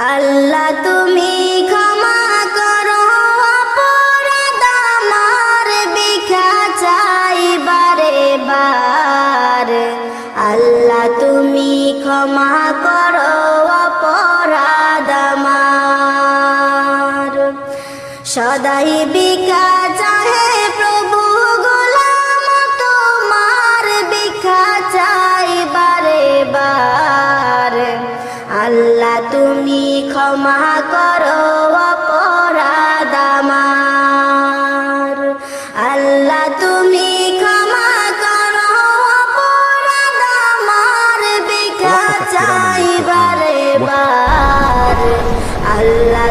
আল্লাহ তুমি ক্ষমা করো অপরাধ আমার, ভিক্ষা চাই বারে বার। আল্লাহ তুমি ক্ষমা করো অপরাধ আমার। সদাই ভিক্ষা চাহে প্রভু, গোলাম তোমার, ভিক্ষা চাই বারে বার। আল্লাহ তুমি ক্ষমা করো অপরাধ আমার। আল্লাহ তুমি ক্ষমা করো অপরাধ আমার, ভিক্ষা চাই বারে বার। আল্লাহ